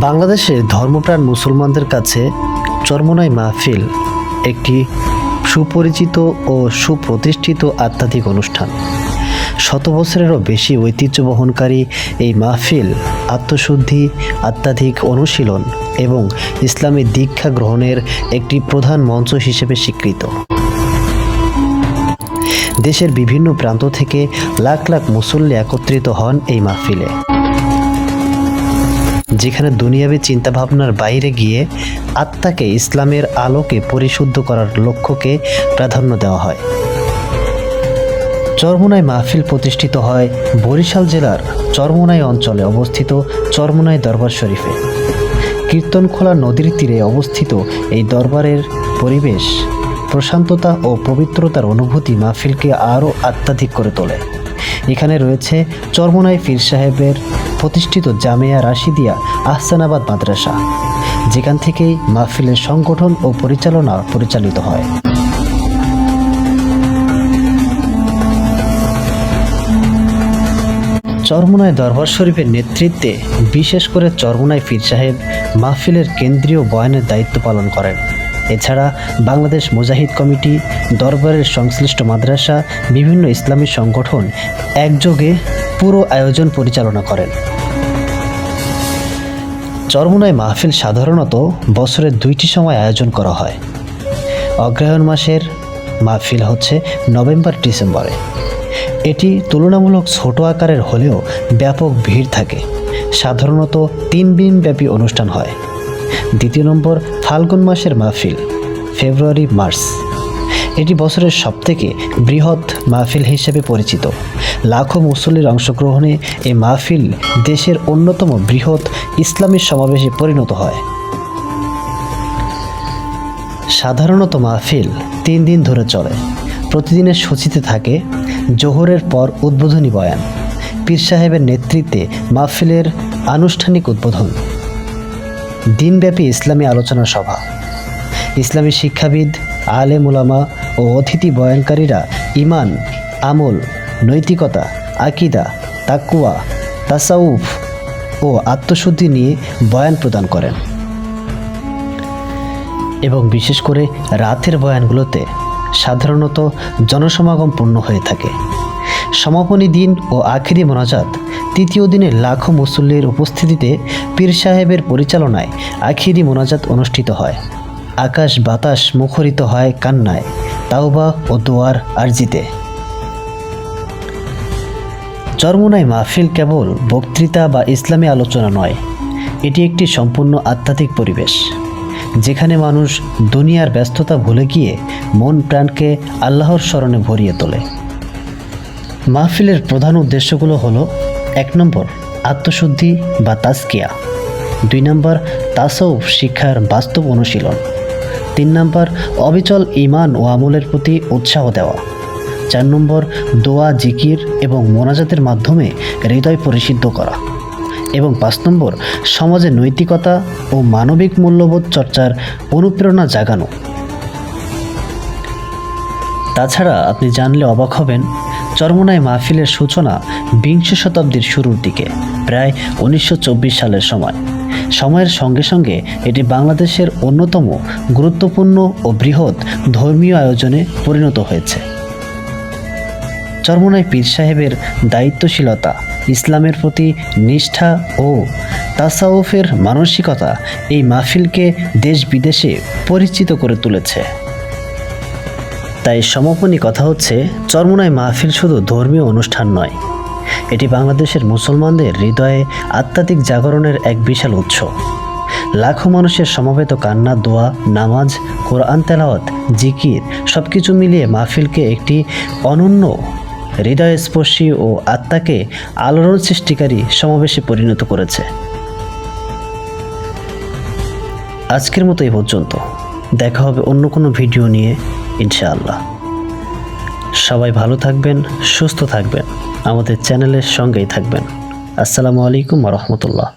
বাংলাদেশের ধর্মপ্রাণ মুসলমানদের কাছে চরমোনাই মাহফিল একটি সুপরিচিত ও সুপ্রতিষ্ঠিত আধ্যাত্মিক অনুষ্ঠান। শত বছরেরও বেশি ঐতিহ্য বহনকারী এই মাহফিল আত্মশুদ্ধি, আধ্যাত্মিক অনুশীলন এবং ইসলামী দীক্ষা গ্রহণের একটি প্রধান মঞ্চ হিসেবে স্বীকৃত। দেশের বিভিন্ন প্রান্ত থেকে লাখ লাখ মুসল্লি একত্রিত হন এই মাহফিলে, যেখানে দুনিয়াবী চিন্তাভাবনার বাইরে গিয়ে আত্মাকে ইসলামের আলোকে পরিশুদ্ধ করার লক্ষ্যকে প্রাধান্য দেওয়া হয়। চরমোনাই মাহফিল প্রতিষ্ঠিত হয় বরিশাল জেলার চরমোনাই অঞ্চলে অবস্থিত চরমোনাই দরবার শরীফে। কীর্তনখোলা নদীর তীরে অবস্থিত এই দরবারের পরিবেশ প্রশান্ততা ও পবিত্রতার অনুভূতি মাহফিলকে আরও আধ্যাত্মিক করে তোলে। এখানে রয়েছে চরমোনাই পীর সাহেবের প্রতিষ্ঠিত জামিয়া রাশিদিয়া আহসানাবাদ মাদ্রাসা, যেখান থেকেই মাহফিলের সংগঠন ও পরিচালনা পরিচালিত হয়। চরমোনাই দরবার শরীফের নেতৃত্বে বিশেষ করে চরমোনাই পীর সাহেব মাহফিলের কেন্দ্রীয় বয়ানের দায়িত্ব পালন করেন। এছাড়া বাংলাদেশ মুজাহিদ কমিটি, দরবারের সংশ্লিষ্ট মাদ্রাসা, বিভিন্ন ইসলামী সংগঠন একযোগে পুরো আয়োজন পরিচালনা করেন। চরমোনাই মাহফিল সাধারণত বছরের 2টি সময় আয়োজন করা হয়। অগ্রহায়ণ মাসের মাহফিল হচ্ছে নভেম্বর-ডিসেম্বরে। এটি তুলনামূলক ছোট আকারের হলেও ব্যাপক ভিড় থাকে। সাধারণত 3 দিনব্যাপী অনুষ্ঠান হয়। দ্বিতীয় নম্বর ফাল্গুন মাসের মাহফিল, ফেব্রুয়ারি-মার্চ। এটি বছরের সবথেকে বৃহৎ মাহফিল হিসেবে পরিচিত। লাখো মুসল্লির অংশগ্রহণে এই মাহফিল দেশের অন্যতম বৃহৎ ইসলামী সমাবেশে পরিণত হয়। সাধারণত মাহফিল 3 দিন ধরে চলে। প্রতিদিনের সূচিতে থাকে জোহরের পর উদ্বোধনী বয়ান, পীর সাহেবের নেতৃত্বে মাহফিলের আনুষ্ঠানিক উদ্বোধন, দিনব্যাপী ইসলামী আলোচনা সভা। ইসলামী শিক্ষাবিদ, আলেম উলামা ও অতিথি বয়ানকারীরা ঈমান, আমল, নৈতিকতা, আকীদা, তাকওয়া, তাসাউফ ও আত্মশুদ্ধি নিয়ে বয়ান প্রদান করেন এবং বিশেষ করে রাতের বয়ানগুলোতে সাধারণত জনসমাগম পূর্ণ হয়ে থাকে। সমাপনী দিন ও আখিরি মোনাজাত, তৃতীয় দিনে লাখো মুসল্লির উপস্থিতিতে পীর সাহেবের পরিচালনায় আখিরি মোনাজাত অনুষ্ঠিত হয়। আকাশ বাতাস মুখরিত হয় কান্নায়, তাওবা ও দোয়ার আরজিতে। চরমোনাই মাহফিল কেবল বক্তৃতা বা ইসলামী আলোচনা নয়, এটি একটি সম্পূর্ণ আধ্যাত্মিক পরিবেশ, যেখানে মানুষ দুনিয়ার ব্যস্ততা ভুলে গিয়ে মন প্রাণকে আল্লাহর স্মরণে ভরিয়ে তোলে। মাহফিলের প্রধান উদ্দেশ্যগুলো হলো: 1 নম্বর আত্মশুদ্ধি বা তাজকিয়া, 2 নম্বর তাসাউফ শিক্ষার বাস্তব অনুশীলন, 3 নম্বর অবিচল ঈমান ও আমলের প্রতি উৎসাহ দেওয়া, 4 নম্বর দোয়া, জিকির এবং মোনাজাতের মাধ্যমে হৃদয় পরিশুদ্ধ করা, এবং 5 নম্বর সমাজে নৈতিকতা ও মানবিক মূল্যবোধ চর্চার অনুপ্রেরণা জাগানো। তাছাড়া আপনি জানলে অবাক হবেন, চরমোনাই মাহফিলের সূচনা 20 শতাব্দীর শুরুর দিকে, প্রায় 1924 সালের সময়ের সঙ্গে সঙ্গে এটি বাংলাদেশের অন্যতম গুরুত্বপূর্ণ ও বৃহৎ ধর্মীয় আয়োজনে পরিণত হয়েছে। চরমোনাই পীর সাহেবের দায়িত্বশীলতা, ইসলামের প্রতি নিষ্ঠা ও তাসাউফের মানসিকতা এই মাহফিলকে দেশ বিদেশে পরিচিত করে তুলেছে। তাই সমাপনী কথা হচ্ছে, চরমোনাই মাহফিল শুধু ধর্মীয় অনুষ্ঠান নয়, এটি বাংলাদেশের মুসলমানদের হৃদয়ে আধ্যাত্মিক জাগরণের এক বিশাল উৎস। লাখো মানুষের সমবেত কান্না, দোয়া, নামাজ, কোরআন তেলাওয়াত, জিকির সবকিছু মিলিয়ে মাহফিলকে একটি অনন্য, হৃদয়স্পর্শী ও আত্মাকে আলোড়ন সৃষ্টিকারী সমাবেশে পরিণত করেছে। আজকের মতো এই পর্যন্ত। দেখা হবে অন্য কোনো ভিডিও নিয়ে ইনশাআল্লাহ। সবাই ভালো থাকবেন, সুস্থ থাকবেন, আমাদের চ্যানেলের সঙ্গেই থাকবেন। আসসালামু আলাইকুম ওয়া রাহমাতুল্লাহ।